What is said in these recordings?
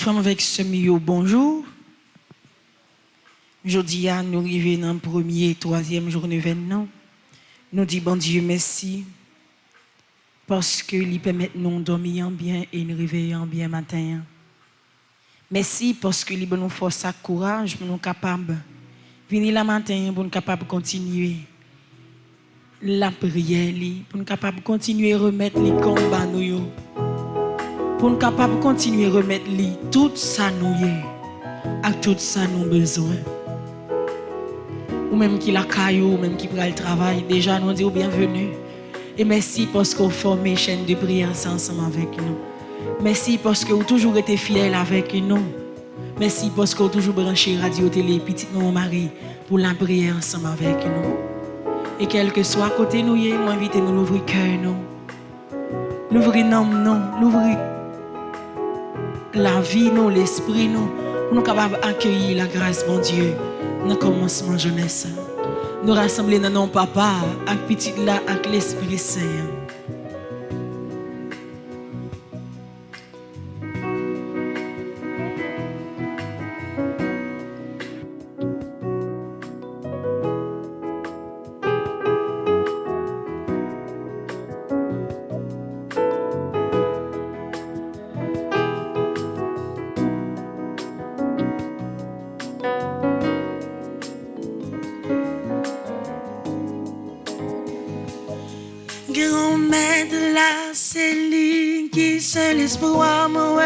Frère avec ce milieu, bonjour. Aujourd'hui, nous arrivons dans le premier, troisième journée événement. Nous disons, bon Dieu, merci. Parce que il permet nous dormir bien et nous réveiller bien matin. Merci parce que il nous force à courage pour nous capables venir la matin pour nous capables continuer la prière, pour nous capables continuer à remettre les combats nous. Pour nous capables continuer à remettre tout ça nous à tout ça nous besoin. Ou même qui la caillou, ou même qui prend le travail, déjà nous disons bienvenue. Et merci parce que vous formez chaîne de prière ensemble avec nous. Merci parce que vous toujours été fidèle avec nous. Merci parce que vous toujours branché radio télé petit mon mari pour la prière ensemble avec nous. Et quel que soit côté nous, nous invitez nous l'ouvrir cœur nous. L'ouvrir nous, l'ouvrir la vie nous, l'esprit nous, pour nous capables d'accueillir la grâce mon Dieu dans le commencement jeunesse. Nous rassembler dans nos papa, avec petit là, avec l'Esprit Saint. Grand-mère de la Céline qui seul espoir moi.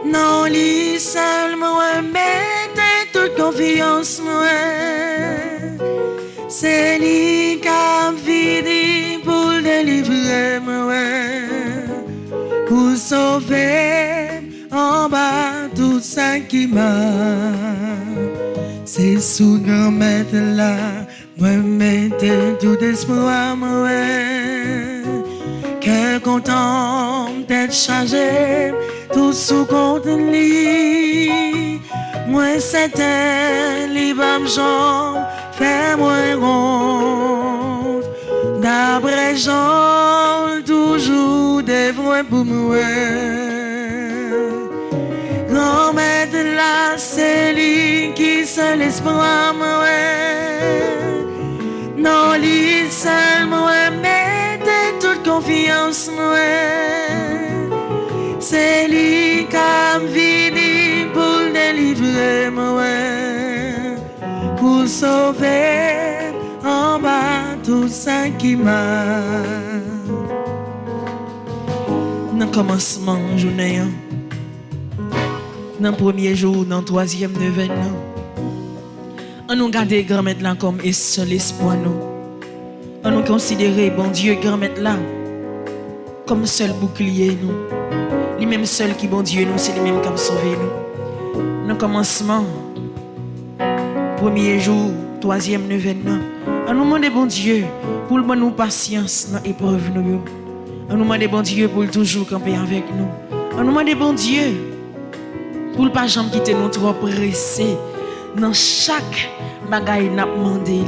Non, lui seul moi, mettez toute confiance moi. C'est lui qui a fini pour délivrer moi. Pour sauver en bas tout ça qui m'a. C'est sous grand-mère de la moi mettez tout espoir, moi, cœur content d'être chargé, tout sous compte lit. Moi c'est un libre jambe, fais-moi honte. D'après Jean, toujours des vrais pour moi. Grand-mère de la Céline qui seul espoir, moi. Non, lui seul, moi, mettez toute confiance, moi. C'est lui qui a fini pour délivrer, moi. Pour sauver en bas tout ça qui m'a. Dans le commencement, journée, dans le premier jour, dans le troisième événement. On nous garde grand-mère là comme seul espoir nous. On nous considère bon Dieu grand-mère là comme seul bouclier nous. Les mêmes seuls qui bon Dieu nous, c'est les mêmes qui ont sauvé nous. Dans le commencement, premier jour, troisième événement, on nous demande bon Dieu pour le nous patience dans l'épreuve nous. On nous demande bon Dieu pour toujours camper avec nous. On nous demande bon Dieu pour ne pas jamais quitter nous trop pressés. Dans chaque bagaille n'a demandé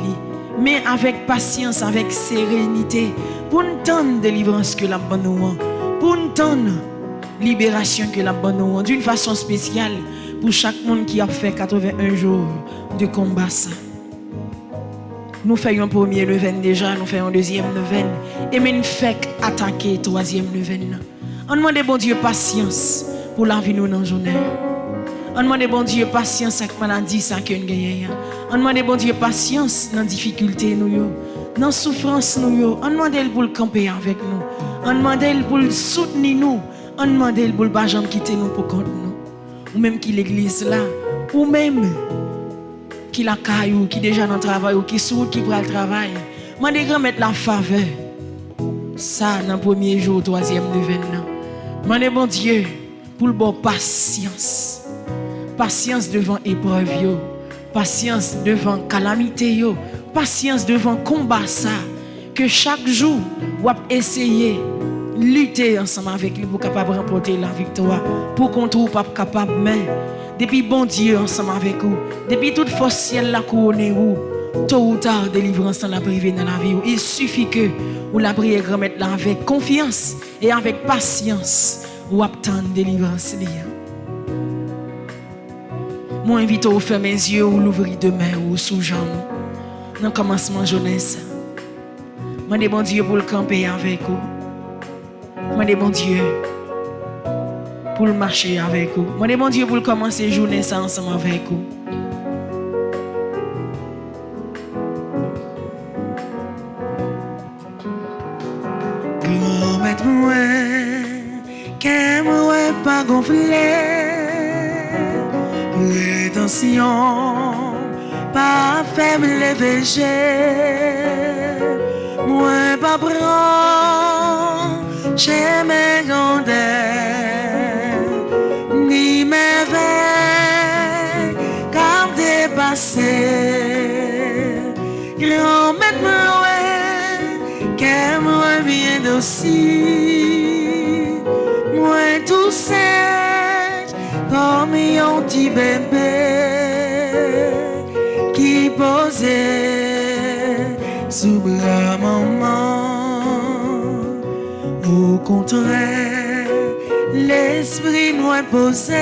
mais avec patience, avec sérénité, pour nous donner délivrance que la bonne nous, pour nous donner libération que la bonne nous, d'une façon spéciale pour chaque monde qui a fait 81 jours de combat ça. Nous faisons un premier neuvaine déjà, nous faisons un deuxième neuvaine et nous faisons attaquer troisième neuvaine. On demande bon Dieu patience pour la vie nous dans la journée. On demande bon Dieu patience avec maladie ça que nous gagnons. On demande bon Dieu patience dans difficulté nous dans souffrance nous. On demande pour le camper avec nous. On demande pour le soutenir nous. On demande pour pas jamais quitter nous pour compte nous. Ou même qui l'église là, ou même qui la caillou, qui déjà dans le travail ou qui sous qui prend le travail. Moi des grand mettre la faveur. Ça dans le premier jour, troisième événement. Moi bon Dieu pour le bon patience. Patience devant épreuve yo, patience devant calamité yo, patience devant combat ça que chaque jour ou essayer lutter ensemble avec lui pour capable remporter la victoire pour qu'on trouve pas capable mais depuis bon Dieu ensemble avec vous depuis toute force ciel la couronne ou tôt ou tard délivrance dans la privée dans la vie il suffit que vous la priez remettre là avec confiance et avec patience ou attendre délivrance. Moi, invite à fermer mes yeux ou l'ouvrir demain ou sous jambes. Dans le commencement de jeunesse. Je demande bon Dieu pour le camper avec vous. Je demande bon Dieu pour le marcher avec vous. Je demande bon Dieu pour commencer la journée ensemble avec vous. Grand-mère, qu'elle pas gonfler. Prétention, pas faible léger. Moi, pas prendre chez mes grandeurs, ni mes veilles, car dépassé. Grand-mère, qu'elle moi bien docile. Moi, tout seul, comme un petit bébé qui posait sous bras maman. Au contraire, l'esprit moi posé,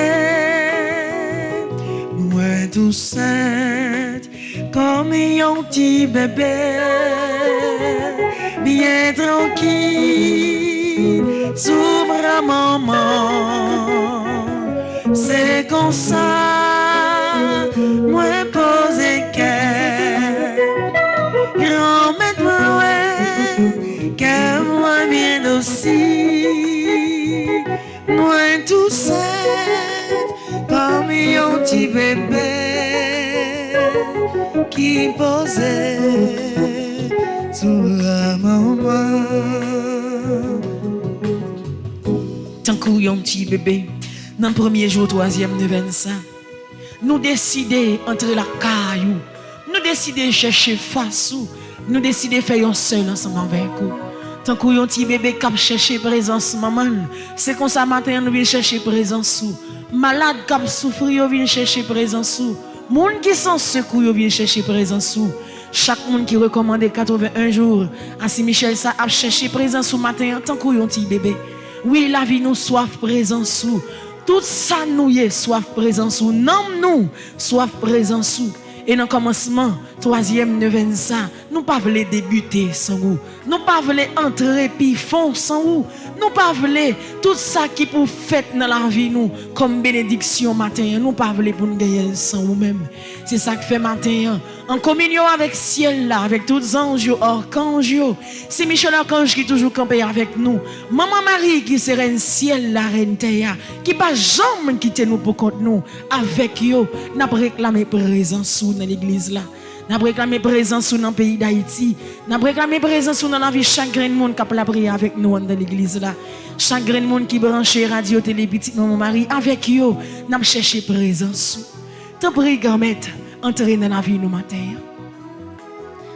moi tout seul, comme un petit bébé, bien tranquille sous bras maman. C'est comme ça, moi posé qu'elle, grand-mère qu'elle moi bien aussi, moi tout seul, comme un petit bébé qui posait sous la maman. Tant qu'on petit bébé. Dans le premier jour, troisième de 25, nous décidons d'entrer la caillou, nous décidons de chercher face, nous décidons de faire un seul ensemble avec vous. Tant que un petit bébé qui cherche présence maman, c'est comme ça matin nous venons chercher présence. Malade qui souffre, nous venons chercher présence. Monde qui sont secours, nous venons chercher présence. Chaque monde qui recommande 81 jours, à Saint-Michel, ça a cherché présence matin tant que un petit bébé. Oui, la vie nous soif présence. Tout ça nous y est soif présence ou non nous soif présence ou et dans le commencement troisième de 25 nous pas voulons débuter sans vous nous pas voulons entrer puis fond sans vous nous pas voulons tout ça qui pour fête dans la vie nous comme bénédiction matin nous pas voulons pour nous gagner sans vous même c'est ça que fait matin en communion avec ciel là avec tous les anges archanges c'est Michel Archange qui toujours campé avec nous maman Marie qui serait ciel la reine Théa qui pas jamais quitter nous pour compte nous avec yo n'a réclamé présence dans l'église là n'a réclamé présence dans le pays d'Haïti n'a réclamé présence dans la vie chaque grain de monde qui a prié avec nous dans l'église là chaque grain de monde qui branché radio télé petite maman Marie avec yo n'a cherché présence tant prie grand-mère entrer dans la vie nous matin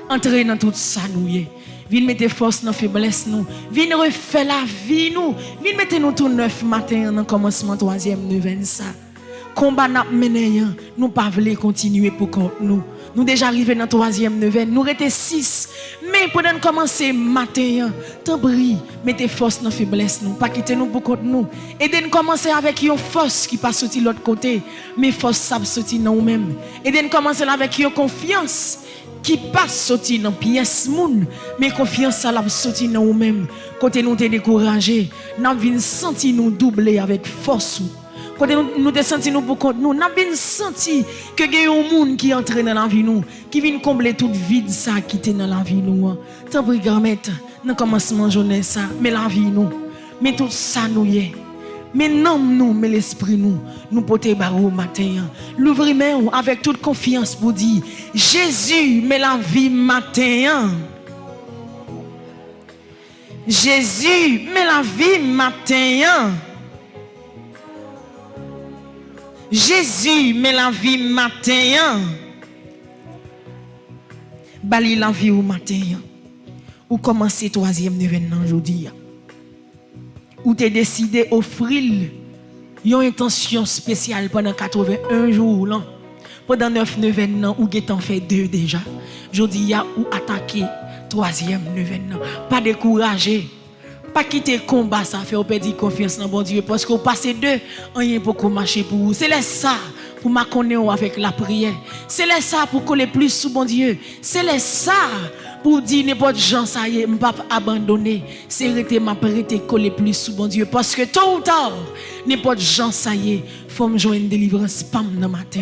entrer dans tout ça nous y viens mettre force dans faiblesse nous viens refaire la vie nous viens mettre nous tout neuf matin dans commencement troisième de 25 combat n'a mené nous pas voulons continuer pour nous nous déjà arrivé dans troisième de 20 nous restait 6 mais pour nous commencer matin tant prie mettez force dans faiblesse nous pas quitter nous pour compte nous et de commencer avec une force qui pas sorti l'autre côté mais force ça sorti dans nous même et de commencer avec une confiance qui passe sorti dans pièce moun mais confiance ça l'a sorti dans nous même côté nous te décourager n'a vinn senti nous doubler avec force quand nous te senti nous pour compte nous n'a bien senti que il y a un monde qui entre dans la vie nous qui vient combler toute vide ça qui était dans la vie nous tant pis grand-mère dans commencement journée ça mais la vie nous mais tout ça nous y est mais non nous mais l'esprit nous porter barreau matin l'ouvrir main avec toute confiance pour dire Jésus mais la vie matin Jésus mais la vie matin Jésus mais la vie matin bali la vie au matin ou commencer troisième événement aujourd'hui ou t'es décidé offrir une intention spéciale pendant 81 jours là pendant 9 événements ou t'en fait 2 déjà aujourd'hui ou attaquer troisième événement pas décourager Pas quitter combat, ça fait perdre confiance dans bon Dieu. Parce qu'on passe deux, rien pour qu'on marche pour vous. C'est là ça pour m'accorder avec la prière. C'est là ça pour coller plus sous bon Dieu. C'est là ça pour dire n'importe gens ça y est, m'pas abandonner. C'est rester m'a prêter coller plus sous bon Dieu. Parce que tôt ou tard, n'importe gens ça y est, faut me joindre une délivrance pam dans matin.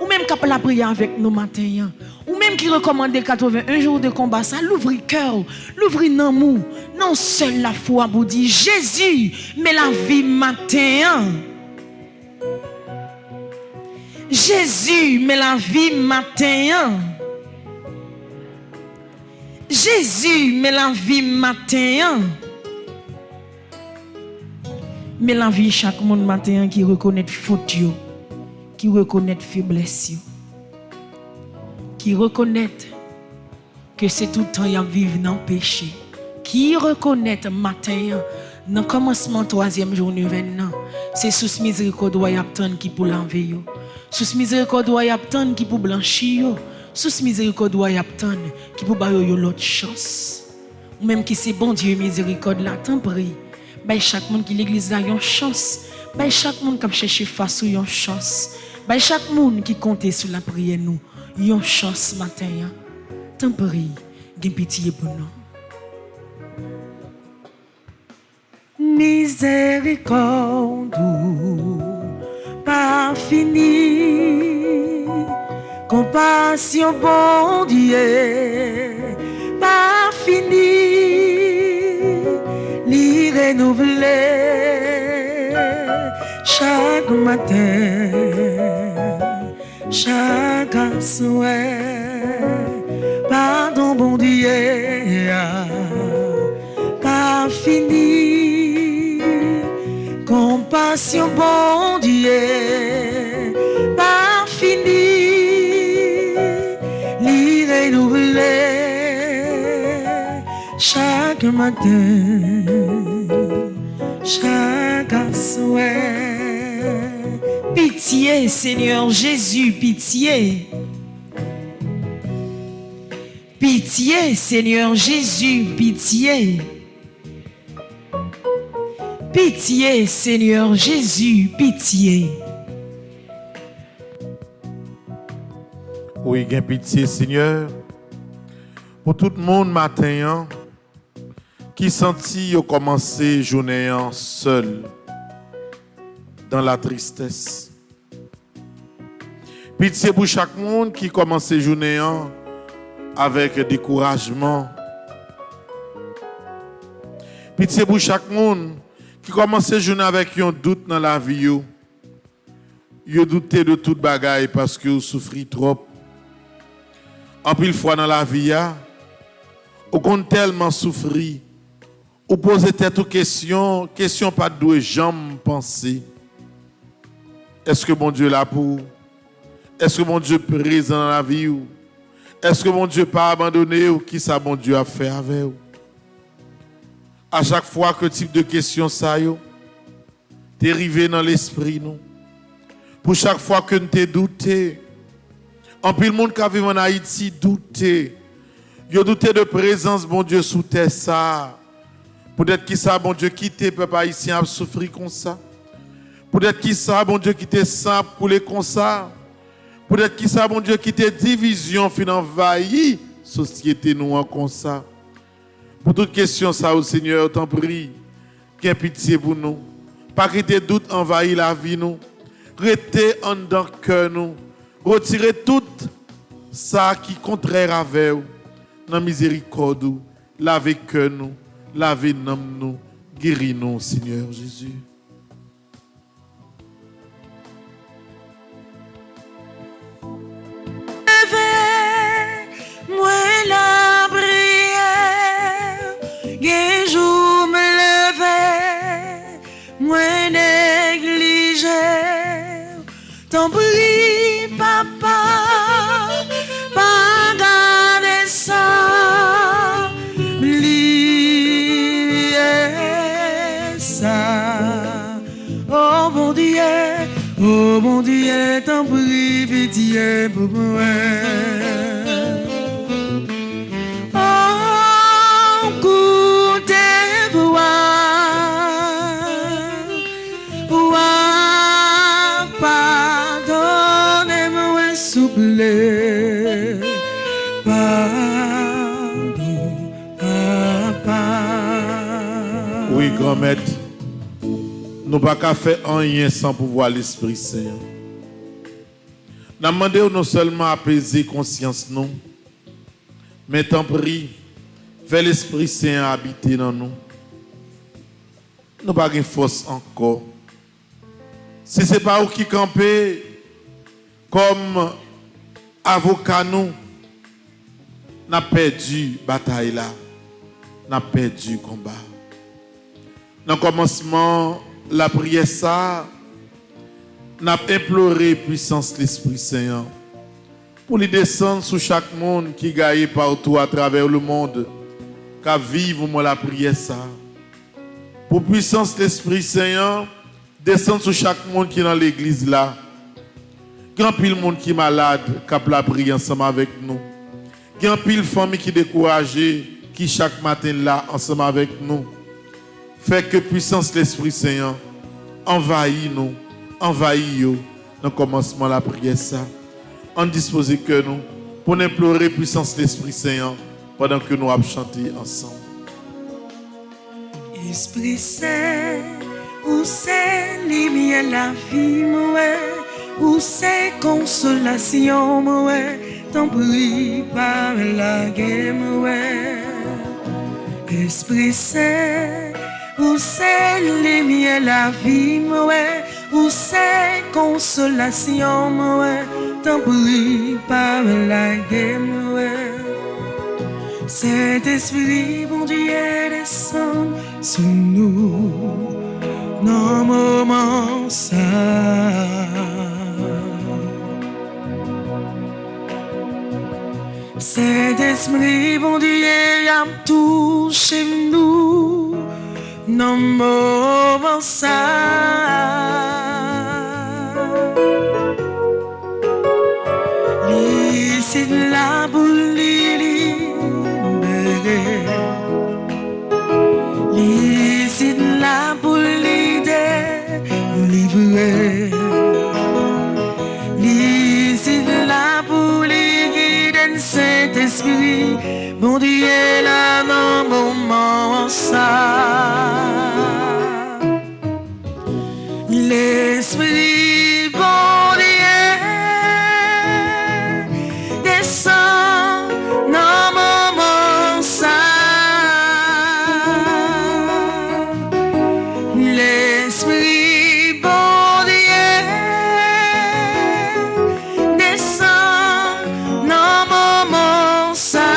Ou même quand la prière avec nous matin. Ou même qui recommande 81 jours de combat, ça l'ouvrir cœur, l'ouvrir dans mou, non seul la foi pour dire Jésus, mais la vie matin. Jésus, mais la vie matin. Jésus, mais la vie matin. Mais la vie chaque monde matin qui reconnaît faute, qui reconnaît faiblesse, qui reconnaît que c'est tout le temps y a vivre dans le péché, qui reconnaît matin dans le commencement troisième journée maintenant, c'est sous miséricorde y attendre qui pour l'enlever, sous miséricorde y attendre qui pour blanchir, sous miséricorde y attendre qui pour bailler l'autre chance, ou même qui c'est bon Dieu miséricorde là, tant prie, ben chaque monde qui l'église a une chance, ben chaque monde qui cherche face ou une chance, ben chaque monde qui compte sur la prière nous, une chance matin, tant prie, gain pitié pour nous. Miséricorde pas fini, compassion bon Dieu pas fini, li renouveler chaque matin, chaque souhait, pardon bon Dieu pas fini, compassion bon Dieu pas fini, li renouveler chaque matin, chaque souhait. Pitié Seigneur Jésus, pitié. Pitié Seigneur Jésus, pitié. Pitié Seigneur Jésus, pitié. Oui, gain pitié Seigneur pour tout le monde matin qui sentit au commencer journée seul dans la tristesse. Pitié pour chaque monde qui commence journée avec découragement. Pitié pour chaque monde qui commence journée avec un doute dans la vie. Vous doutez de toute bagaille parce que vous souffrez trop. En pile fois dans la vie, vous compte tellement souffrir. Vous posez tête aux questions pas de jamais penser. Est-ce que mon Dieu est là pour? Est-ce que mon Dieu est présent dans la vie? Est-ce que mon Dieu n'a pas abandonné ou qui ça mon Dieu a fait avec vous? À chaque fois que type de question ça yo, t'es arrivé dans l'esprit nous. Pour chaque fois que nous t'es douté, en pile monde qui vit en Haïti douté. Yo douté de présence bon Dieu sous terre ça. Peut-être qui ça bon Dieu quitter peuple haïtien a souffrir comme ça. Peut-être qui ça bon Dieu quitter ça couler comme ça. Peut-être qui ça bon Dieu quitter division fin envahi société nous comme ça. Pour toute question ça au Seigneur, t'en prie, qu'un pitié pour nous. Pas quitter doute envahir la vie nous. Restez en dedans cœur nous. Retirez tout ça qui est contraire avec vous. Dans miséricorde, lavez cœur nous, lavez nous, guéris nous, Seigneur Jésus. Moi la prière, un jour me lever, moi négliger, t'en prie papa, pas garder ça, lier ça. Oh mon Dieu, t'en prie pitié pour moi. pardon, papa. Oui, grand-mère, nous pas qu'à faire rien sans pouvoir l'Esprit Saint. Nous demandons non seulement apaiser conscience nous, mais t'en prie, fais l'Esprit Saint habiter dans nous. Nous pas de force encore. Si ce n'est pas vous qui campez comme avocat, nous avons perdu la bataille là. Nous avons perdu le combat. Dans le commencement, la prière, ça, nous avons imploré la puissance de l'Esprit Saint pour lui descendre sur chaque monde qui gagne partout à travers le monde, qui vivre la prière, ça. Pour la puissance de l'Esprit Saint, descendre sur chaque monde qui est dans l'église là. Grand pile monde qui est malade, qui a la prière ensemble avec nous. Grand pile famille qui est découragée, qui chaque matin là ensemble avec nous. Fait que puissance de l'Esprit Saint envahit nous, envahit nous dans le commencement de la prière ça. On dispose que nous pour implorer puissance de l'Esprit Saint pendant que nous allons chanter ensemble. Esprit Saint, où c'est lumière la vie, où c'est consolation, t'en prie par la guerre, Esprit Saint, où c'est lumière la vie, où c'est consolation, t'en prie par la guerre, Saint-Esprit, bon Dieu, descend sur nous, nos moments ça. Saint-Esprit, bon Dieu, a touché nous, nos moments ça. Ici la boule Ici la boule délivrée. Ici la boule guide Saint-Esprit. Bon Dieu là dans mon moment ça. L'Esprit bon Dieu descend dans mon moment ça. L'Esprit bon Dieu descend dans mon moment ça.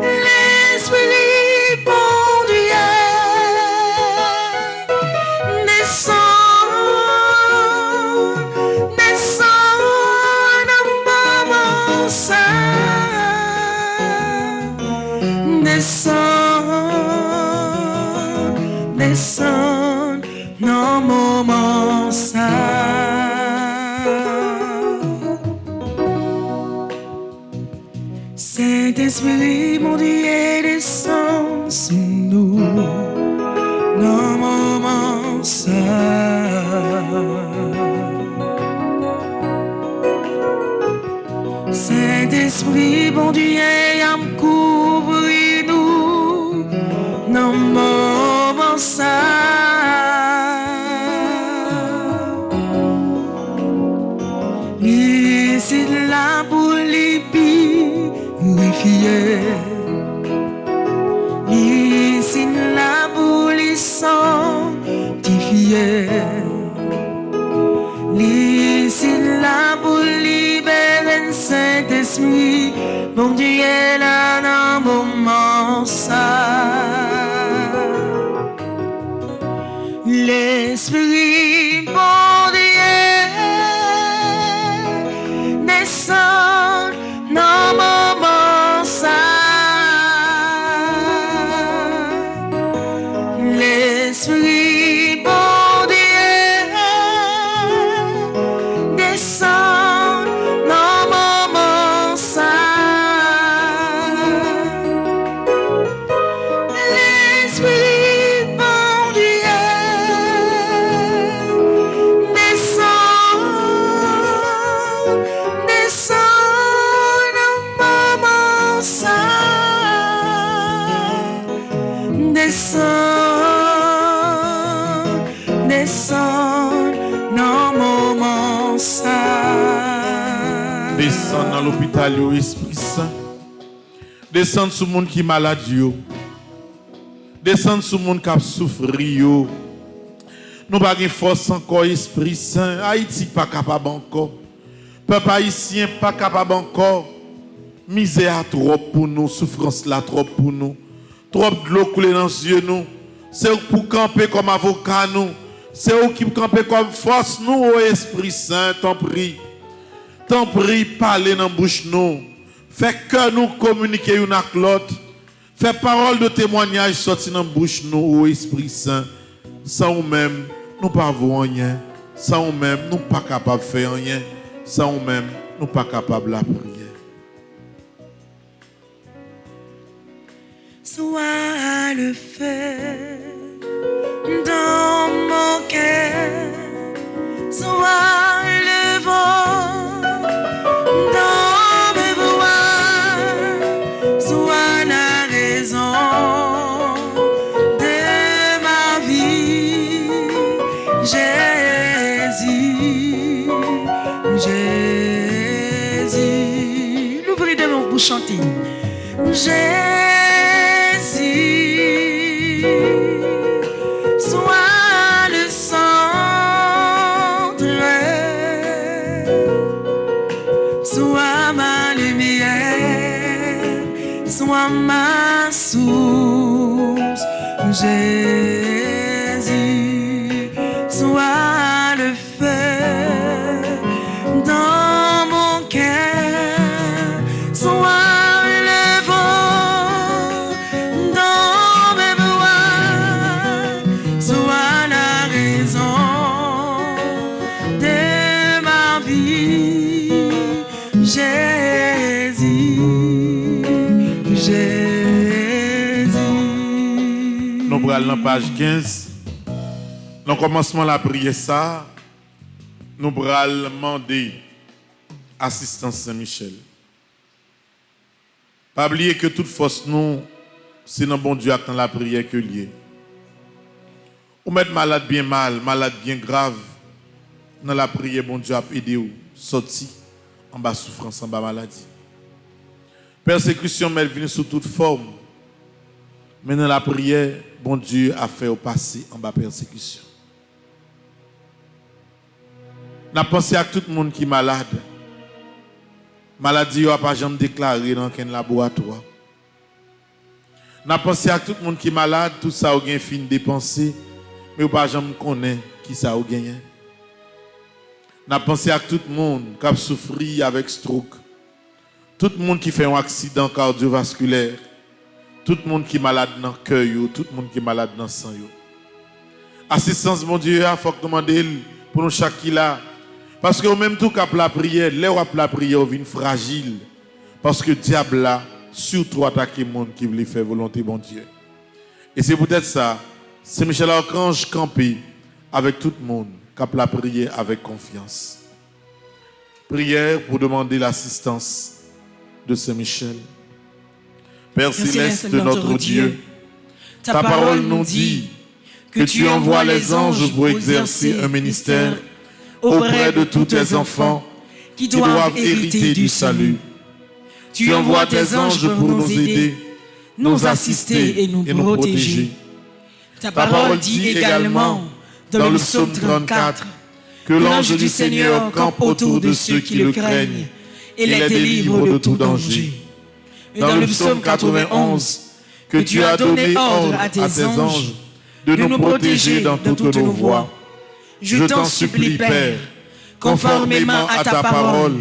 L'Esprit bon Dieu descend dans mon moment ça. Descend dans mon moment ça. Saint-Esprit, mon Dieu, descend sur nous dans mon moment ça. Saint-Esprit, bon Dieu, à me couvrir nous dans mon moment ça. Ici la boule purifiée. Ici la boule sanctifiée. Ici la boule libérée, Saint-Esprit, bon Dieu là dans mon moment ça. L'Esprit bon Dieu descend dans mon moment ça. L'Esprit bon Dieu descend dans mon moment ça. L'Esprit bon Dieu descend Descends dans l'hôpital, Esprit Saint. Descends sur le monde qui est malade. Descends sur le monde qui a souffert. Nous n'avons pas de force encore, Esprit Saint. Haïti pas capable encore. Peuple haïtien pas capable encore. Misère trop pour nous, souffrance là trop pour nous. Trop de l'eau coulée dans les yeux nous. C'est pour camper comme avocat nous. C'est eux qui camper comme force nous, ô Esprit Saint, t'en prie. T'en prie, parlez dans la bouche nous. Fais que nous communiquer une avec l'autre. Fais parole de témoignage sortir dans la bouche nous, ô Esprit Saint. Sans nous-mêmes, nous ne pouvons rien. Sans nous-mêmes, nous ne sommes pas capables de faire rien. Sans nous-mêmes, nous ne sommes pas capables de la prière. Sois le feu dans mon cœur, sois le vent dans mes voix, sois la raison de ma vie, Jésus, Jésus. L'ouvrez de mon pour chanter. Sois le centre, sois ma lumière, sois ma source, Jésus, sois le feu dans mon cœur, sois dans page 15, dans le commencement de la prière, ça, nous allons demander assistance Saint-Michel. Pas oublier que toute force, nous, c'est dans bon Dieu dans la prière que lié. Ou mettre malade bien mal, malade bien grave, dans la prière, bon Dieu a aidé ou sorti en bas souffrance, en bas maladie. Persécution, mais elle vient sous toute forme. Mais dans la prière, bon Dieu a fait au passé en bas persécution. N'a pensé à tout le monde qui est malade. Maladie n'a pas jamais déclaré dans un laboratoire. N'a pensé à tout le monde qui est malade, tout ça a bien fini dépenser, mais n'a pas jamais connaît qui ça a gagné. N'a pensé à tout le monde qui a souffert avec stroke. Tout le monde qui fait un accident cardiovasculaire. Tout le monde qui est malade dans le cœur, tout le monde qui est malade dans le sang. Assistance, mon Dieu, il faut demander pour nous chaque qui là. Parce que même tout cap la prière, la prière vient fragile. Parce que le diable là, surtout attaquer le monde qui veut faire volonté, mon Dieu. Et c'est peut-être ça, c'est Michel Archange campé avec tout le monde, cap la prière avec confiance. Prière pour demander l'assistance de Saint-Michel. Père céleste, notre Dieu, ta parole nous dit que tu envoies les anges pour exercer un ministère auprès de tous tes enfants qui doivent hériter du salut. Tu envoies tes anges pour nous aider, nous assister et nous protéger. Ta parole dit également dans le psaume 34 que l'ange du Seigneur campe autour de ceux qui le craignent et les délivre de tout danger. Et dans le psaume 91, que tu as donné ordre à tes anges de nous protéger dans toutes nos voies. Je t'en supplie, Père, conformément à ta parole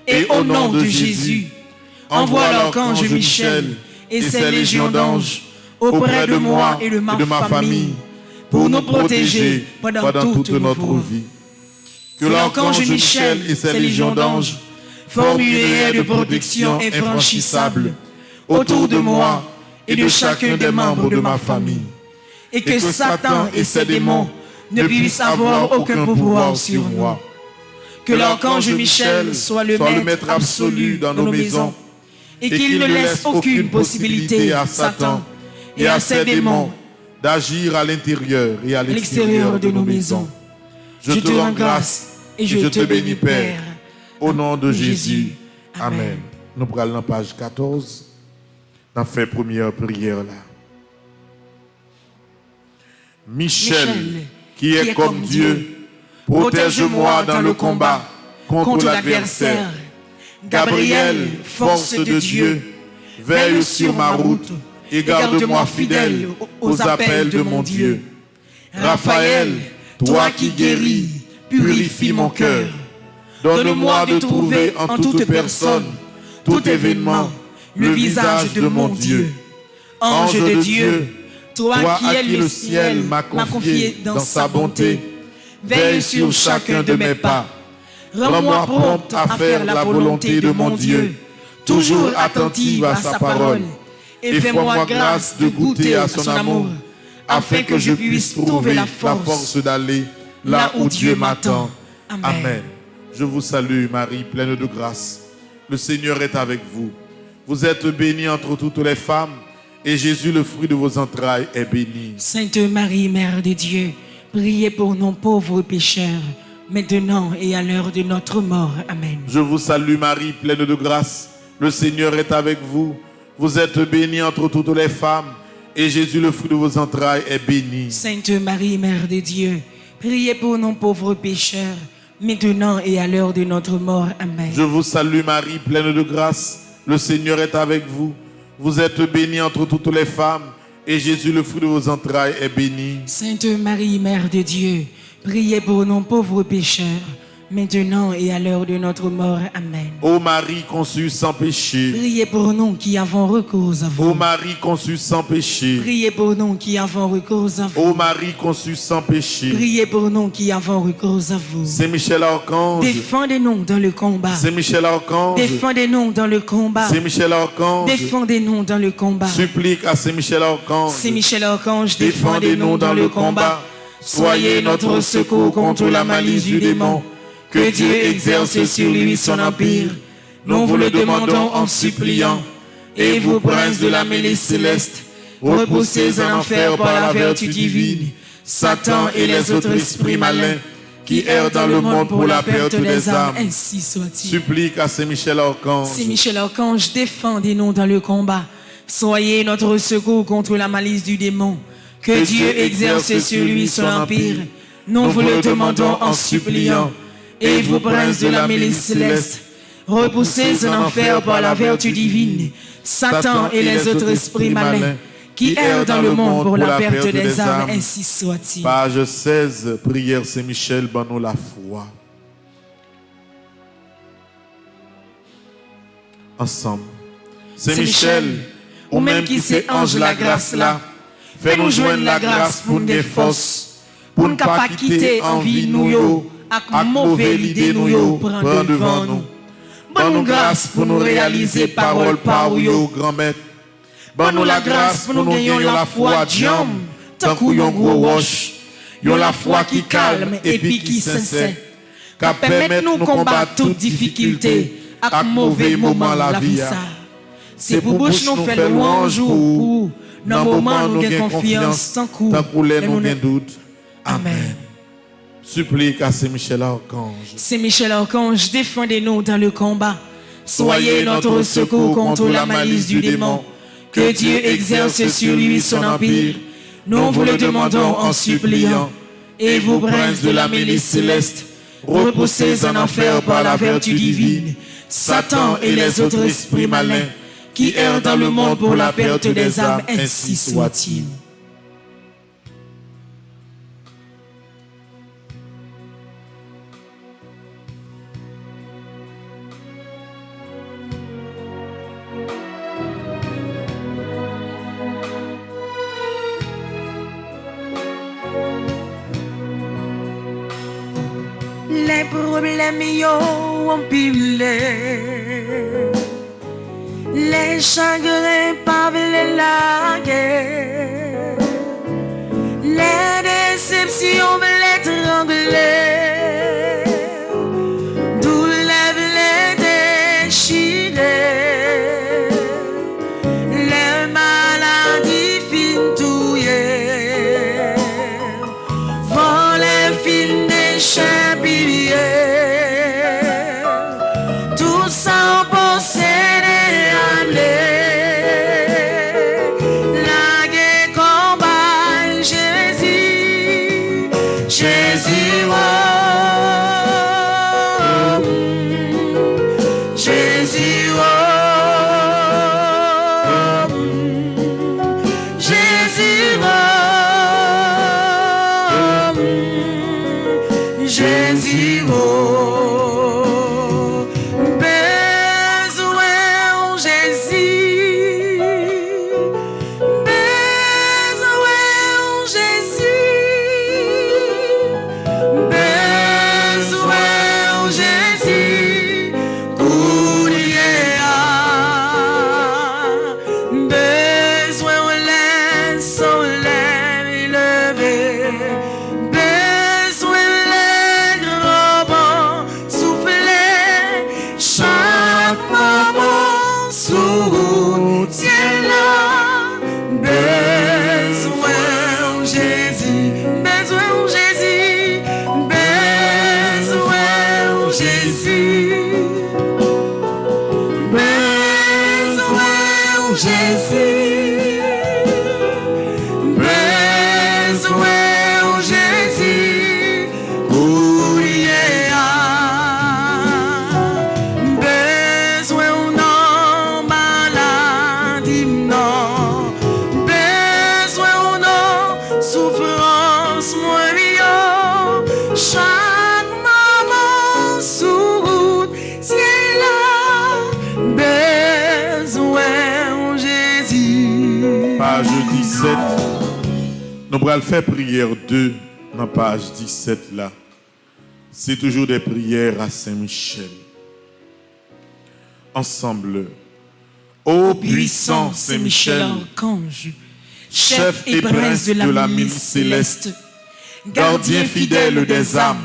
et au nom de Jésus, envoie l'archange Michel et ses légions d'anges auprès de moi et de ma famille pour nous protéger pendant toute notre vie. Que l'archange Michel et ses légions d'anges forment une aire de protection infranchissable autour de moi et de chacun des membres de ma famille. Et que Satan et ses démons ne puissent avoir aucun pouvoir sur moi. Que l'archange Michel soit le maître absolu dans nos maisons et qu'il ne laisse aucune possibilité à Satan et à ses démons d'agir à l'intérieur et à l'extérieur de nos maisons. Je te rends grâce et je te bénis, Père, au nom de Jésus. Amen. Nous prenons la page 14. Nous avons fait première prière là. Michel, qui est comme Dieu, protège-moi dans le combat contre l'adversaire. Gabriel, force de Dieu, veille sur ma route et garde-moi fidèle aux appels de mon Dieu. Raphaël, toi qui guéris, purifie mon cœur. Donne-moi de trouver en toute personne, tout événement, le visage de mon Dieu. Ange de Dieu, toi qui es le ciel m'a confié dans sa bonté, veille sur chacun de mes pas. Rends-moi prompt à faire la volonté de mon Dieu, toujours attentive à sa parole, et fais-moi grâce de goûter à son amour, afin que je puisse trouver la force d'aller là où Dieu m'attend. Amen. Je vous salue, Marie, pleine de grâce. Le Seigneur est avec vous. Vous êtes bénie entre toutes les femmes, et Jésus, le fruit de vos entrailles, est béni. Sainte Marie, Mère de Dieu, priez pour nos pauvres pécheurs, maintenant et à l'heure de notre mort. Amen. Je vous salue, Marie, pleine de grâce. Le Seigneur est avec vous. Vous êtes bénie entre toutes les femmes, et Jésus, le fruit de vos entrailles, est béni. Sainte Marie, Mère de Dieu, priez pour nos pauvres pécheurs, maintenant et à l'heure de notre mort. Amen. Je vous salue, Marie, pleine de grâce. Le Seigneur est avec vous. Vous êtes bénie entre toutes les femmes, et Jésus, le fruit de vos entrailles, est béni. Sainte Marie, Mère de Dieu, priez pour nos pauvres pécheurs, maintenant et à l'heure de notre mort. Amen. Ô Marie conçue sans péché, priez pour nous qui avons recours à vous. Ô Marie conçue sans péché, priez pour nous qui avons recours à vous. Ô Marie conçue sans péché, priez pour nous qui avons recours à vous. Saint Michel Archange, défendez-nous dans le combat. Saint Michel Archange, défendez-nous dans le combat. Saint Michel Archange, défendez-nous dans le combat. Supplique à Saint Michel Archange, Saint Michel Archange, défendez-nous dans le combat. Soyez notre secours contre la malice du démon. Que Dieu exerce sur lui son empire. Nous vous le demandons en suppliant. Et vous, prince de la milice céleste, repoussez en enfer par la vertu divine Satan et les autres esprits malins qui errent dans le monde pour la perte des âmes. Ainsi soit-il. Supplique à Saint Michel Archange. Saint Michel Archange, défendez-nous dans le combat. Soyez notre secours contre la malice du démon. Que Dieu exerce sur lui son empire. Nous vous le demandons en suppliant. Et vous, prince de la milice céleste, repoussez en enfer par la vertu divine Satan et les autres esprits malins qui errent dans le monde pour la perte des âmes. Ainsi soit-il. Page 16, prière Saint-Michel, banons la foi. Ensemble. Saint-Michel, ou même qui c'est ange la grâce là, fais-nous joindre la grâce pour nous force, pour ne pas quitter en vie nous. Ak mauvais l'idée nous yo prend devant nous. Bon nous grâce pour nous réaliser parole par yo grand maître. Bon nous la grâce pour nous gagner la foi diam tant qu'on yon gros roche. Yon la foi qui calme et puis qui sincère. Qui permet nous combattre toute difficulté ak mauvais moment la vie. C'est pour bouche nous fait louange pour dans moment nous gain confiance tant qu'on nous gain doute. Amen. Supplique à Saint Michel Archange. Saint Michel Archange, défendez-nous dans le combat. Soyez notre secours contre la malice du démon. Que Dieu exerce sur lui son empire. Nous vous le demandons en suppliant. Et vous, prince de la milice céleste, repoussez en enfer par la vertu divine Satan et les autres esprits malins qui errent dans le monde pour la perte des âmes. Ainsi soit-il. Les problèmes y'ont empilé, les chagrins pas la guerre, les déceptions l'étrangler, d'où les déchirer, les maladies fin touiller, vont les fins déchets. Tout ça Jésus, oh, Jésus, oh, Jésus, oh, besoin Jésus, besoin Jésus, pour lier à besoin le soleil levé, besoin les grands vents souffler, chaque moment sous ciel là, besoin Jésus, besoin Jésus, besoin Jésus, besoin Jésus, besoin Jésus, pour lier à besoin non maladie non, besoin non souffrance moins bien, chaque moment sous route ciel là, besoin Jésus. Page 17. Nous allons faire prière 2 dans page 17 là. C'est toujours des prières à Saint-Michel. Ensemble. Ô puissant Saint-Michel, archange, chef et prince de la milice céleste, gardien fidèle des âmes,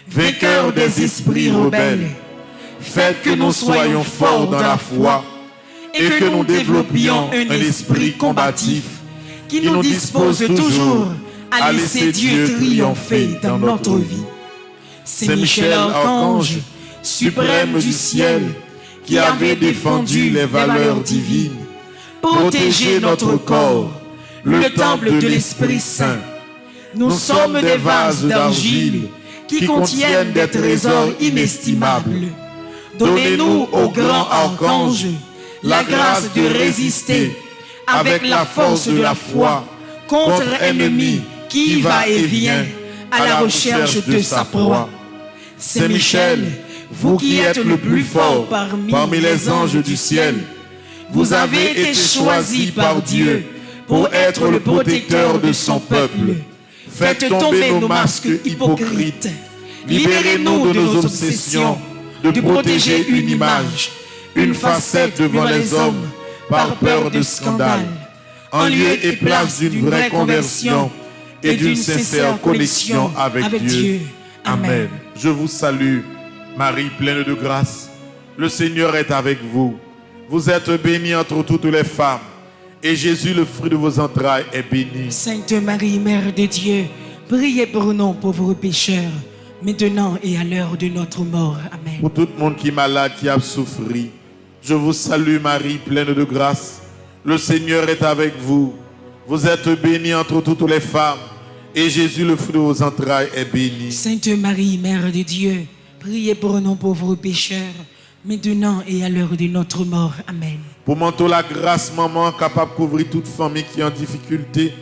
vainqueur des esprits rebelles, faites que nous soyons forts dans la foi et que nous développions un esprit combatif qui nous dispose toujours à laisser Dieu triompher dans notre vie. Saint-Michel, archange, suprême du ciel, qui avait défendu les valeurs divines, protégez notre corps, le temple de l'Esprit Saint. Nous sommes des vases d'argile qui contiennent des trésors inestimables. Donnez-nous, ô grand archange, la grâce de résister avec la force de la foi contre l'ennemi qui va et vient à la recherche de sa proie. Saint-Michel, vous qui êtes le plus fort parmi les anges du ciel, vous avez été choisi par Dieu pour être le protecteur de son peuple. Faites tomber nos masques hypocrites. Libérez-nous de nos obsessions de protéger une image, une facette devant les hommes par peur de scandale, en lieu et place d'une vraie conversion et d'une sincère connexion avec Dieu. Amen. Je vous salue, Marie pleine de grâce. Le Seigneur est avec vous. Vous êtes bénie entre toutes les femmes, et Jésus, le fruit de vos entrailles, est béni. Sainte Marie, Mère de Dieu, priez pour nous pauvres pécheurs, maintenant et à l'heure de notre mort. Amen. Pour tout le monde qui est malade, qui a souffert, je vous salue, Marie pleine de grâce. Le Seigneur est avec vous. Vous êtes bénie entre toutes les femmes, et Jésus, le fruit de vos entrailles, est béni. Sainte Marie, Mère de Dieu, priez pour nous pauvres pécheurs, maintenant et à l'heure de notre mort. Amen. Pour manteau la grâce, maman, capable de couvrir toute famille qui est en difficulté,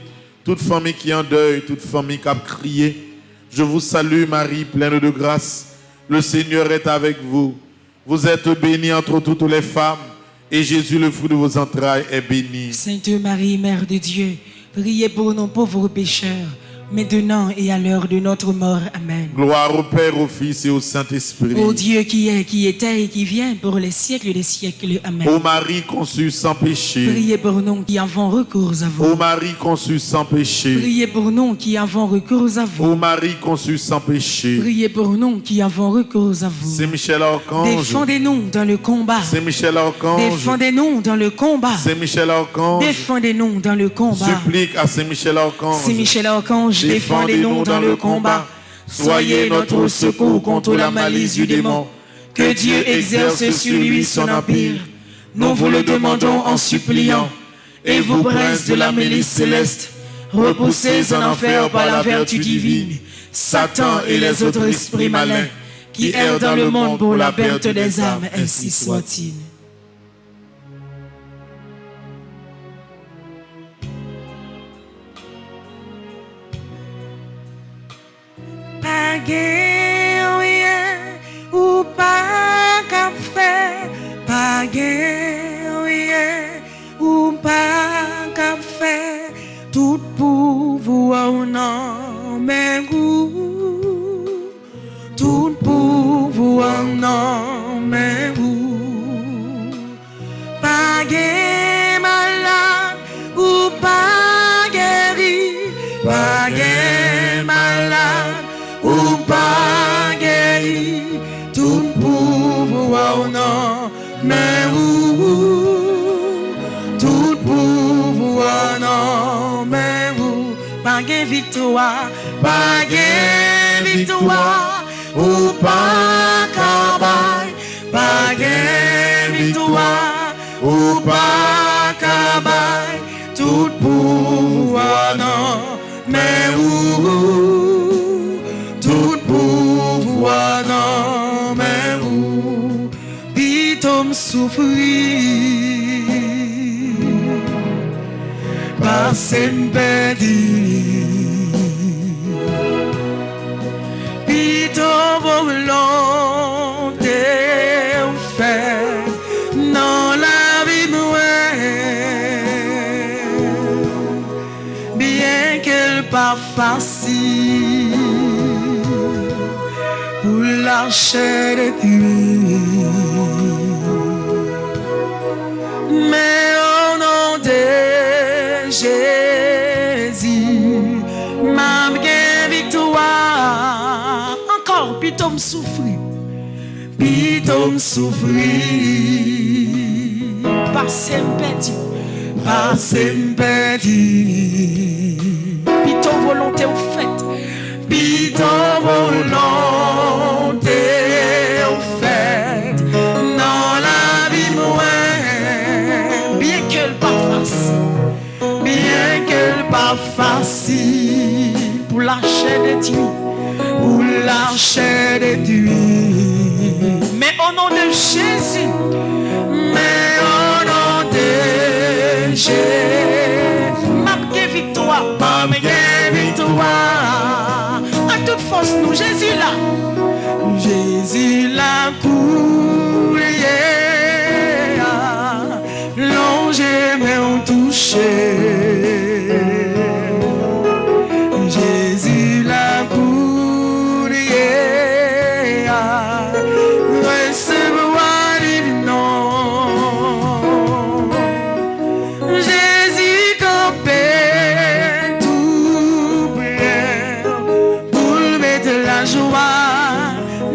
toute famille qui est en deuil, toute famille qui a crié. Je vous salue, Marie, pleine de grâce. Le Seigneur est avec vous. Vous êtes bénie entre toutes les femmes, et Jésus, le fruit de vos entrailles, est béni. Sainte Marie, Mère de Dieu, priez pour nous pauvres pécheurs, maintenant et à l'heure de notre mort. Amen. Gloire au Père, au Fils et au Saint-Esprit. Ô Dieu qui est, qui était et qui vient pour les siècles des siècles. Amen. Ô Marie conçue sans péché. Priez pour nous qui avons recours à vous. Ô Marie conçue sans péché. Priez pour nous qui avons recours à vous. Ô Marie conçue sans péché. Priez pour nous qui avons recours à vous. Saint Michel Archange. Défendez-nous dans le combat. Saint Michel Archange. Défendez-nous dans le combat. Saint Michel Archange. Défendez-nous dans le combat. Supplique à Saint Michel Archange. Saint Michel Archange, défendez-nous dans le combat. Soyez notre secours contre la malice du démon. Que Dieu exerce sur lui son empire. Nous vous le demandons en suppliant. Et vous, princes de la milice céleste, repoussez en enfer par la vertu divine Satan et les autres esprits malins qui erre dans le monde pour la perte des âmes, ainsi soit-il. Pas rien ou pas qu'à faire, pas rien ou pas qu'à faire, tout pouvoir non mais vous, tout pouvoir non mais vous, pas malade ou pas guéri, pas malade ou pas guéri, tout pouvoir non mais vous, tout pouvoir non mais vous, pas victoire, pas victoire ou pas cabane, pas victoire ou pas cabane, tout pouvoir non mais vous, tout pouvoir non mais vous, bitom souffrir, passez m'perdit, bitom volonté fait dans la vie moi, bien qu'elle pas facile pour la chair et puis, mais au nom de Jésus, ma victoire, encore pitom souffrir, passez m'perdit, pitom volonté au fait, pitom volonté au fait, dans la vie moi, bien qu'elle pas facile, pour la chair de Dieu, pour la chair de Dieu, mais au nom de Jésus, mais au nom de Jésus, ma victoire, à toute force nous, Jésus là, courrier, longé mais on touché. Jésus la courrier, recevoir non. Jésus campé tout près pour mettre la joie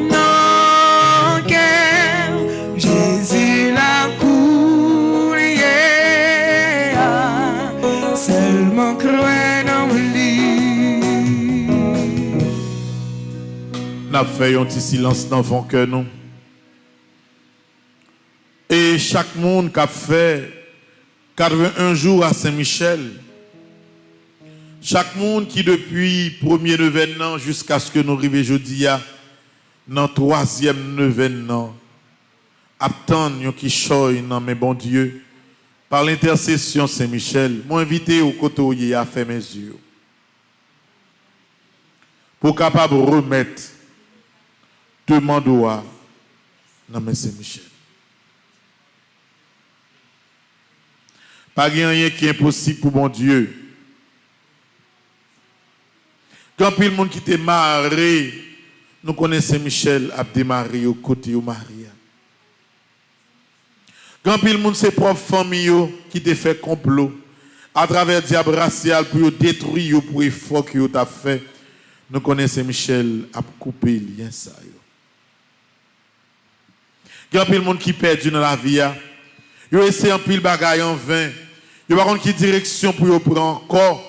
dans cœur. Jésus la courrier, seulement croire dans lui. N'a fait un petit silence dans le cœur nous. Et chaque monde qui a fait 81 jours à Saint-Michel, chaque monde qui depuis premier événement jusqu'à ce que nous arrivions aujourd'hui dans troisième événement, attend qui choy dans mes bons Dieu par l'intercession Saint-Michel, m'a invité au côté à faire mes yeux pour capable remettre demande dans mes Saint-Michel. Pas rien qui est impossible pour mon Dieu. Quand puis le monde qui était marié, nous connaissons Saint-Michel a démarré au côté de Maria. Quand puis le monde ses propres familles qui te fait complot à travers le diable racial pour détruire pour effort que tu as fait, nous connaissons Saint-Michel a coupé le lien ça. Il y a un monde qui perdu dans la vie. Il essaie un pile bagaille en vain. Il y a qui direction pour y prendre encore.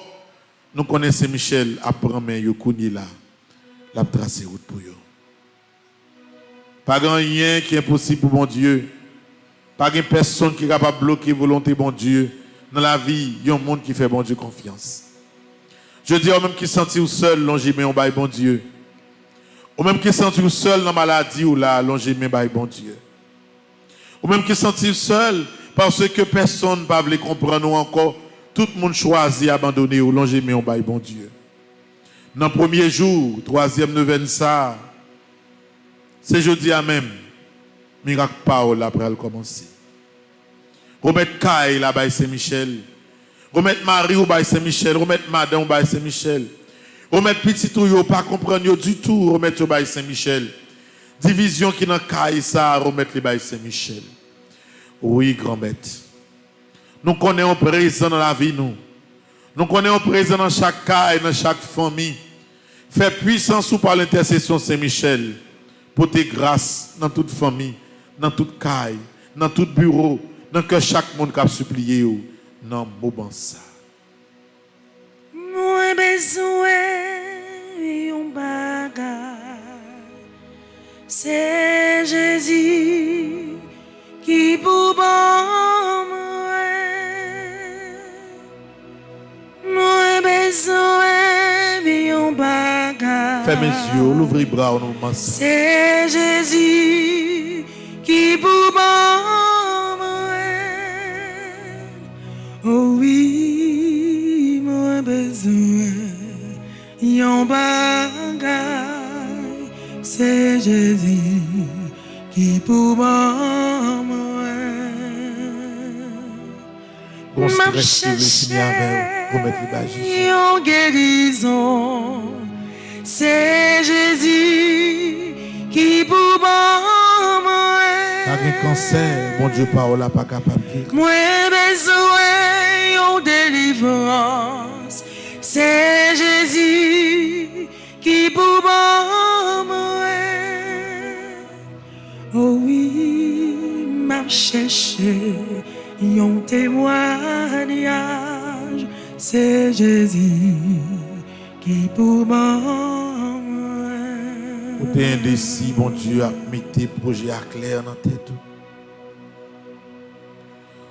Nous connaissons Michel après mais yo connait là. La tracer route pour yo. Pas rien qui est impossible pour mon Dieu. Pas une personne qui est capable de bloquer la volonté de mon Dieu. Dans la vie, il y a un monde qui fait bon Dieu confiance. Je dis au même qui sentit seul, longé mais on baille bon Dieu. Ou même qui sentir seul dans la maladie ou là, allongez mes bails, bon Dieu. Ou même qui sentir seul parce que personne ne peut comprendre encore. Tout le monde choisit abandonner ou longer mes bails, bon Dieu. Dans le premier jour, troisième neuvaine, ça, c'est jeudi à même. Miracle parole après le commencer. Remettre Kaï là bas Saint-Michel. Remettre Marie ou bas Saint-Michel. Remettre Madame ou bas Saint-Michel. Remettre petit ou yo pas comprendre du tout. Remettre au bas Saint-Michel. Division qui dans Kaï ça remettre les bas Saint-Michel. Oui, grand-maître. Nous connaissons présent dans la vie nous. Nous connaissons présent dans chaque Kaï, dans chaque famille. Fais puissance ou par l'intercession Saint-Michel. Pour tes grâces dans toute famille, dans toute caille, dans tout bureau, dans que chaque monde qui a supplié ou non moment ça. Moi besoin un bagage, c'est Jésus qui pour bon moi besoin un bagage. Fais mes yeux, l'ouvre les bras au moment ça. C'est Jésus qui pour moi. Oh oui, moi besoin un bagage. C'est Jésus qui pour moi. Bon stress qui veut signer avec pour mettre les bagages. En guérison, c'est Jésus qui pour moi. Pas de cancer, mon Dieu, parole là pas capable de. Moi besoin en délivrance, c'est Jésus qui pour moi. Oh oui, m'a cherché un témoignage, c'est Jésus qui pour moi. Ou t'es indécis, bon Dieu, à mettre tes projets à clair dans ta tête.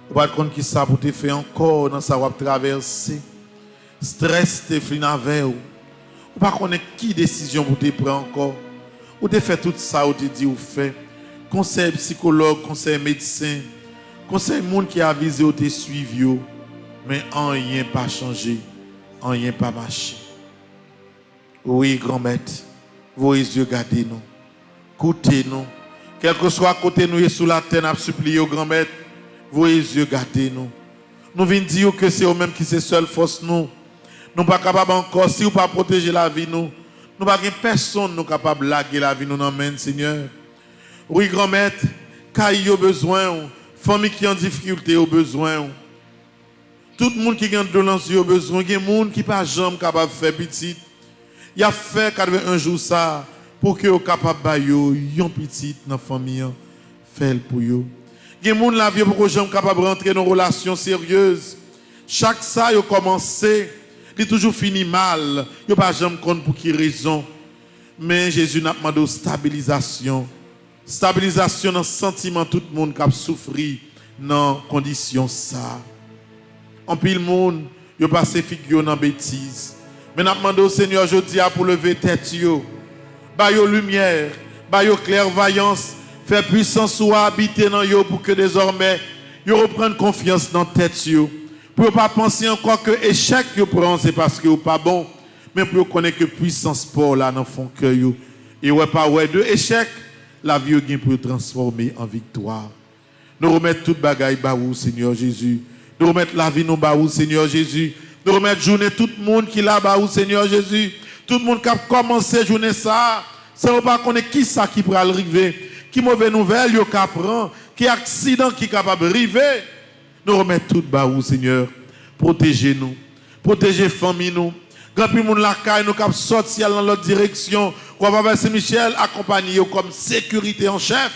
Ou pas de compte qui ça pour te faire encore dans sa route traverser. Stress te fin avec ou. Ou pas connaître qui décision pour te prendre encore. Ou te fait tout ça ou te dit ou fait. Conseil psychologue, conseil médecin, conseil monde qui a avisé ou te suivi. Mais rien pas changé, rien pas marché. Oui, grand-maître, vos yeux gardez-nous, écoutez-nous. Quel que soit côté nous et sous la terre, nous supplions, grand-maître, vos yeux gardez-nous. Nous venons dire que c'est eux-mêmes qui c'est seule force nous. Nous ne sommes pas capables encore, si nous ne pas protéger la vie nous. Nous n'avons pas personne nous capable de laguer la vie nous, non, Seigneur. Oui, grand-maître, quand il y a besoin, famille qui en difficulté au besoin. Tout le monde qui a de l'anxiété au besoin, il y a des gens qui ne sont pas jamais capable de faire petit. Il a fait 81 jours ça pour que vous capable de faire petit dans la famille. Fait pour vous. Il y a des gens qui la vie pour que jamais capable de rentrer dans une relation sérieuse. Chaque ça, il a commencé, il a toujours fini mal. Il n'a pas jamais compte pour qui raison. Mais Jésus n'a pas demandé stabilisation. Stabilisation dans le sentiment tout le monde qui a souffert dans les conditions ça. En pile monde, il a passé figure dans bêtise. Mais nous demandons au Seigneur aujourd'hui pour lever tête, ba yo lumière, ba yo clairvoyance, faire puissance ou habiter dans yo pour que désormais yo reprenne confiance dans tête yo. Pour pas penser encore que échec yo prend c'est parce que yo pas bon, mais pour connaître que puissance pour là dans fond cœur yo. Et ouais pas ouais de échec, la vie yo pour transformer en victoire. Nous remettre toute bagaille ba ou Seigneur Jésus. Nous remettre la vie nous ba ou Seigneur Jésus. Nous remettre journée tout le monde qui là bas au Seigneur Jésus. Tout le monde qui a commencé journée ça. C'est pas connaître qui ça qui pourra arriver. Qui mauvaise nouvelle yo qui prend. Qui accident qui capable arriver. Nous remettre tout bas au Seigneur. Protégez-nous. Protégez famille nous. Grand plus monde la caille nous cap sortir dans l'autre direction. Quoi va Saint-Michel accompagner comme sécurité en chef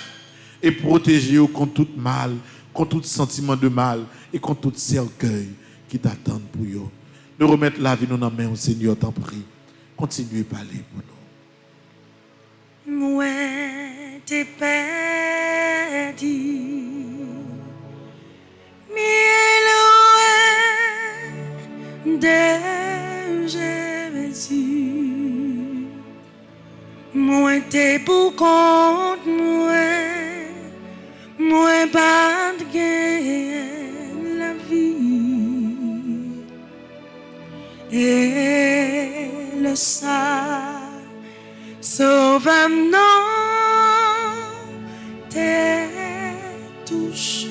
et protéger contre tout mal, contre tout sentiment de mal et contre tout cercueil qui t'attendent pour vous. Nous remettre la vie dans nos mains au Seigneur, t'en prie. Continuez à parler pour nous. Moi, t'es perdu. Mais loin de Jésus. Moi, moi t'es pour compte moi pas de la vie et le sang sauve-moi t'es touché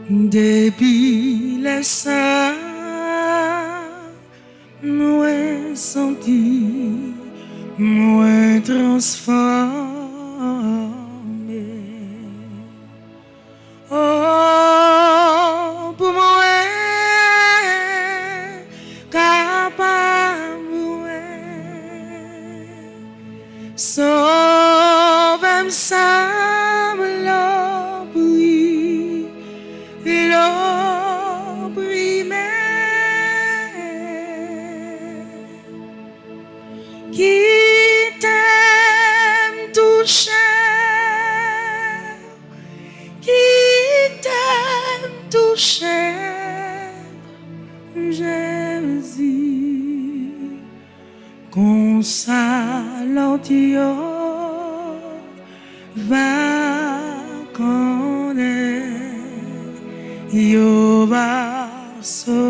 depuis le sang moi senti moi transformé oh pour moi capable sauve-moi sans l'oubli qui t'aime toucher, Jésus, consolatio, va connaître, yo va sauver.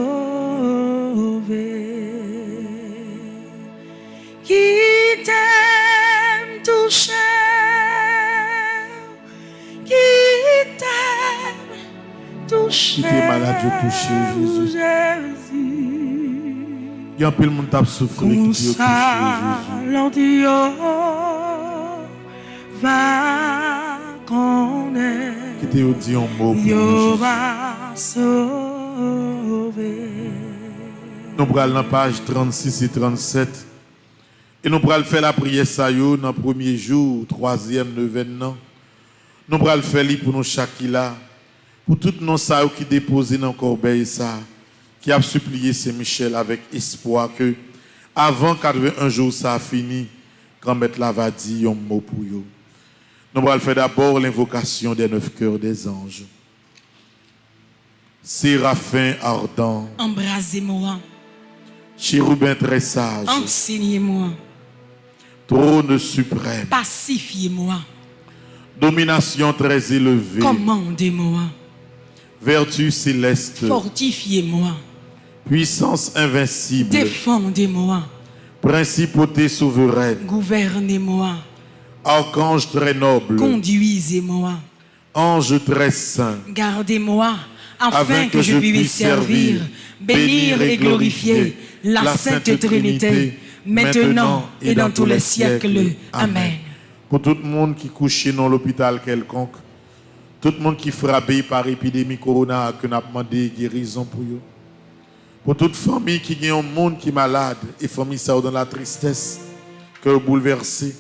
Qui t'aime toucher, qui t'aime toucher. Qui t'es malade, je touche Jésus. Il y a un peu de monde qui a souffert, qui t'est touché Jésus. Va connaître, qui t'est dit un mot pour yo va sauver. Nous prenons la page 36 et 37. Et nous allons faire la prière ça yo dans le premier jour, troisième, neuvaine. Nous allons faire pour nous chaque là, pour tous nos ça qui déposent dans le corbeil ça, qui a supplié Saint-Michel avec espoir que avant 81 jours ça a fini, quand Maître Lava dit un mot pour eux. Nous allons faire d'abord l'invocation des 9 cœurs des anges. Séraphin ardent, embrasez-moi, chérubin très sage, enseignez-moi, trône suprême, pacifiez-moi, domination très élevée, commandez-moi, vertu céleste, fortifiez-moi, puissance invincible, défendez-moi, principauté souveraine, gouvernez-moi, archange très noble, conduisez-moi, ange très saint, gardez-moi, afin que je puisse servir, bénir et glorifier la Sainte Trinité, maintenant et dans tous les siècles. Amen. Pour tout le monde qui couche dans l'hôpital quelconque, tout le monde qui est frappé par l'épidémie corona, que nous avons demandé guérison pour eux. Pour toute famille qui a un monde qui est malade et famille ça dans la tristesse, cœur bouleversé,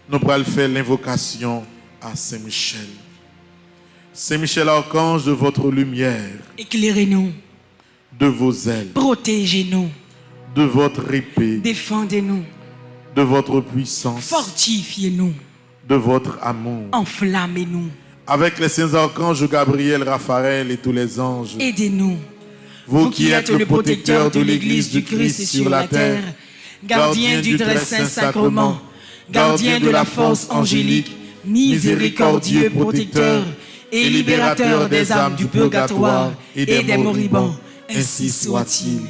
nous allons faire l'invocation à Saint-Michel. Saint-Michel archange de votre lumière, éclairez-nous, de vos ailes, protégez-nous, de votre épée, défendez-nous, de votre puissance, fortifiez-nous, de votre amour. enflammez-nous, Avec les saints archanges Gabriel, Raphaël et tous les anges, aidez-nous, vous qui êtes le protecteur de l'Église du Christ sur la terre, gardien du très saint sacrement, gardien de la force angélique, miséricordieux protecteur et libérateur des âmes du purgatoire et des moribonds, ainsi soit-il.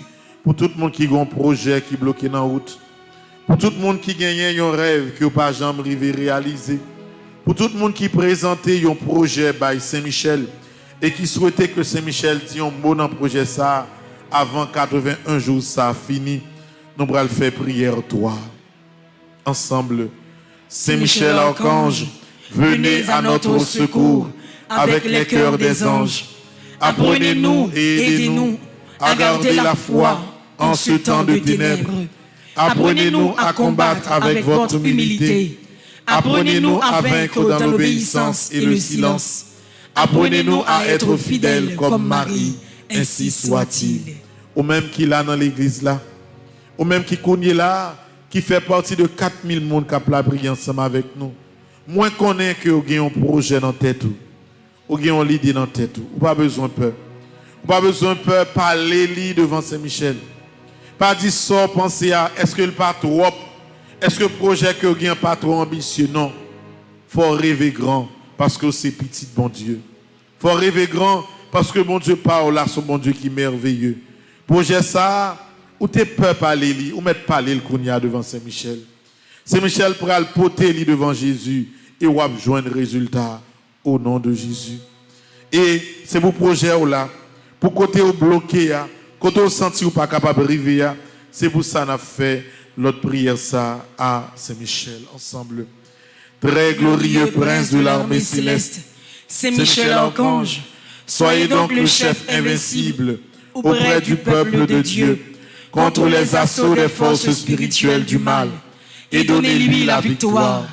Pour tout le monde qui a un projet qui est bloqué dans la route, pour tout le monde qui gagne un rêve qui n'a pas jamais arrivé à réaliser, pour tout le monde qui présentait un projet by Saint-Michel et qui souhaitait que Saint-Michel dise un mot dans le projet ça avant 81 jours ça a fini, nous allons faire prière toi. Ensemble, Saint-Michel archange, venez à notre secours avec les cœurs des anges. Apprenez-nous et aidez-nous à garder la foi en ce temps de ténèbres. Apprenez-nous à combattre avec votre humilité. Apprenez-nous à vaincre dans l'obéissance et le silence. Apprenez-nous à être fidèles comme Marie, ainsi soit-il. Ou même qui là dans l'église là, ou même qui connaît là, qui fait partie de 4000 personnes qui ont prié ensemble avec nous. Moi, je connais que vous avez un projet dans la tête. Vous avez une idée dans la tête. Vous n'avez pas besoin de peur. Vous n'avez pas besoin de peur parler devant Saint-Michel. Pas dire ça, penser à est-ce que le pas trop, Est-ce que le projet que vous n'avez pas trop ambitieux? Non. Il faut rêver grand parce que c'est petit, bon Dieu. Il faut rêver grand parce que bon Dieu parle là, son bon Dieu qui est merveilleux. Projet ça, ou t'es peur parler, ou mettre parler le Kounia devant Saint-Michel. Saint-Michel pourra le porter devant Jésus et ou joindre le résultat au nom de Jésus. Et c'est pour projet là, pour côté au bloqué, côté au senti ou pas capable de arriver, c'est pour ça qu'on a fait l'autre prière ça à Saint-Michel ensemble. Très glorieux prince de l'armée céleste, Saint-Michel Archange, soyez donc le chef invincible auprès du peuple de Dieu contre les assauts des forces spirituelles du mal et donnez-lui la victoire.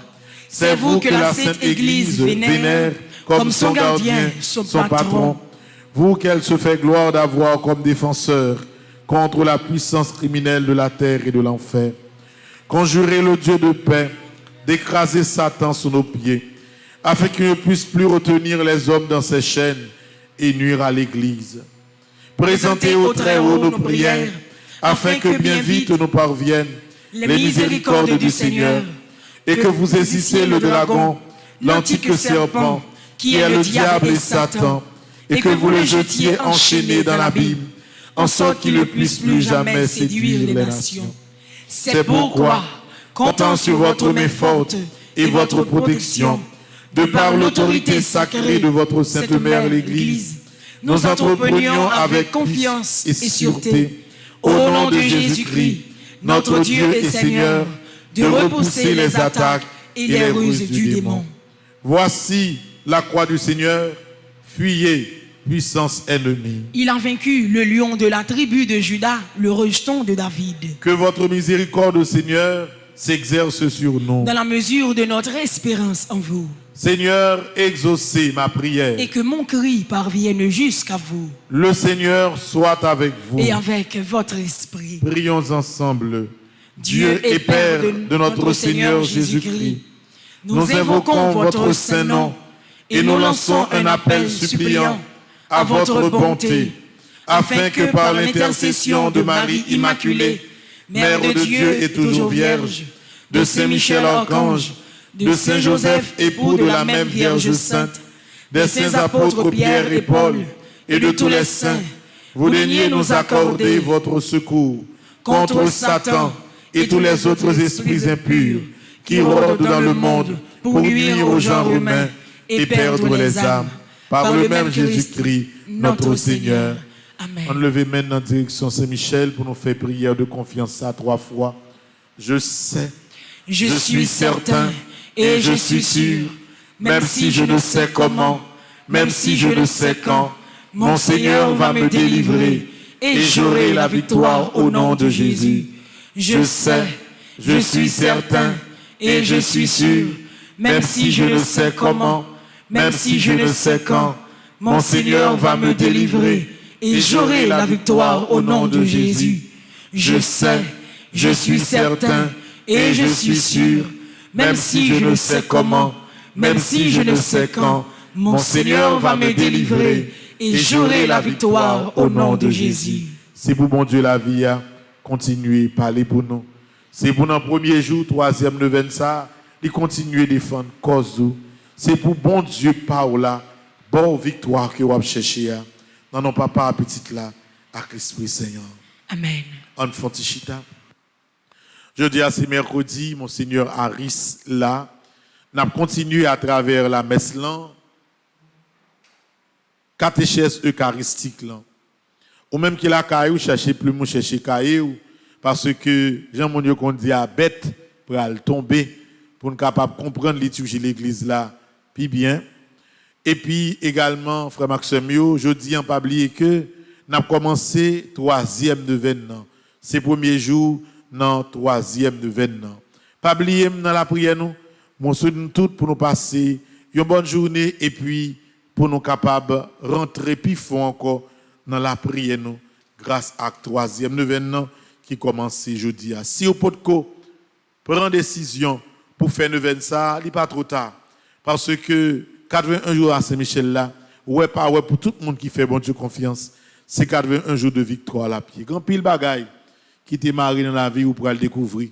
C'est vous que la Sainte Église vénère comme son gardien, son patron. Vous qu'elle se fait gloire d'avoir comme défenseur contre la puissance criminelle de la terre et de l'enfer. Conjurez le Dieu de paix d'écraser Satan sous nos pieds, afin qu'il ne puisse plus retenir les hommes dans ses chaînes et nuire à l'Église. Présentez au Très-Haut nos prières, afin que bien vite nous parviennent les miséricordes du Seigneur, et que vous saisissez le dragon, l'antique serpent, qui est le diable et Satan, et que vous le jetiez enchaîné dans l'abîme, en sorte qu'il ne puisse plus jamais séduire les nations. C'est pourquoi, comptant sur votre main forte et votre protection, de par l'autorité sacrée de votre Sainte Mère l'Église, nous entreprenions avec confiance et sûreté, au nom de Jésus-Christ, notre Dieu et Seigneur, de repousser les attaques et les ruses du démon. Voici la croix du Seigneur, fuyez, puissance ennemie. Il a vaincu le lion de la tribu de Juda, le rejeton de David. Que votre miséricorde, Seigneur, s'exerce sur nous. Dans la mesure de notre espérance en vous. Seigneur, exaucez ma prière. Et que mon cri parvienne jusqu'à vous. Le Seigneur soit avec vous. Et avec votre esprit. Prions ensemble. Dieu et Père de notre Seigneur Jésus-Christ, nous invoquons votre saint nom et nous lançons un appel suppliant à votre bonté, afin que par l'intercession de Marie Immaculée, Mère de Dieu et toujours Vierge, de Saint Michel Archange, de Saint Joseph, époux de la même Vierge Sainte, des saints apôtres Pierre et Paul, et de tous les saints, vous daigniez nous accorder votre secours contre Satan et tous les autres esprits impurs qui rôdent dans le monde pour nuire au genre humain et perdre les âmes. Par le même Jésus-Christ, notre Seigneur. Amen. On levait maintenant en direction Saint-Michel pour nous faire prière de confiance à 3 fois. Je sais, je suis certain et je suis sûr, même si je ne sais comment, même si je ne sais quand, mon Seigneur va me délivrer et j'aurai la victoire au nom de Jésus. Je sais, je suis certain et je suis sûr, même si je ne sais comment, même si je ne sais quand, mon Seigneur va me délivrer et j'aurai la victoire au nom de Jésus. Je sais, je suis certain et je suis sûr, même si je ne sais comment, même si je ne sais quand, mon Seigneur va me délivrer et j'aurai la victoire au nom de Jésus. C'est pour mon Dieu la vie, continuez, parler pour nous. C'est pour notre premier jour, 3e neuvaine, ça, il continue à défendre cause. C'est pour bon Dieu par là, bonne victoire que vous avez cherché. Non, non, papa, petite là, avec l'Esprit Seigneur. Amen. En Fontichita. Je dis à ce mercredi, mon Seigneur Harris là, n'a continué à travers la messe là, catéchèse eucharistique là. Ou même qu'il a caillou, chercher plus mon chercher caillou, parce que Jean-Monio qu'on dit à bête pour aller tomber, pour nous capable comprendre liturgie de l'église là, puis bien. Et puis également, frère Maximio, je dis en pas oublier que nous avons commencé 3e neuvaine. C'est le premier jour dans 3e neuvaine. Pas oublier dans la prière, nous souhaitons tout pour nous passer une bonne journée et puis pour nous capables rentrer plus fort encore dans la prière, nous, grâce à 3e neuvaine qui commence jeudi. Si au Podco prend décision pour faire neuvaine, ça, il n'est pas trop tard. Parce que 81 jours à Saint-Michel là, ouais pas ouais pour tout le monde qui fait bon Dieu confiance, c'est 81 jours de victoire à la pied. Grand pile bagaille qui t'est marié dans la vie ou pour le découvrir.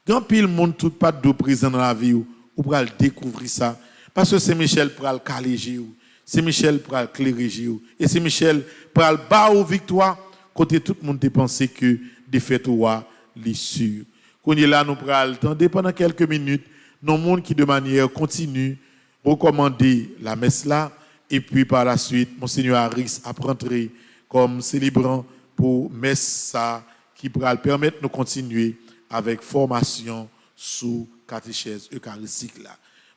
Grand pile monde tout pas de présent dans la vie ou pour découvrir ça parce que c'est Michel pour le caléger ou c'est Michel pour le cléréger ou et c'est Michel pour le bas aux victoire côté tout le monde pensé que défaite ou l'issue. Qu'on est là nous pour attendre pendant quelques minutes non monde qui de manière continue recommander la messe là et puis par la suite monseigneur Harris a rentré comme célébrant pour messe ça qui pourra permettre de continuer avec formation sous catéchèse eucharistique là.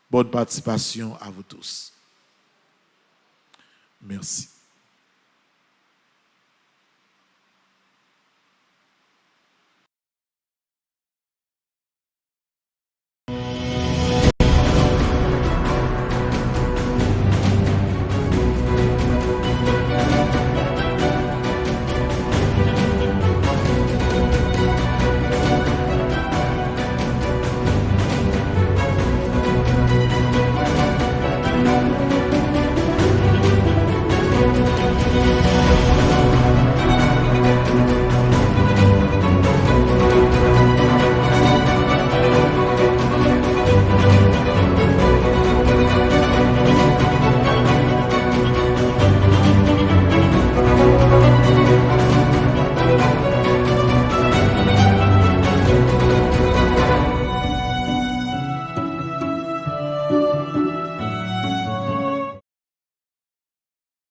Bonne participation à vous tous. Merci.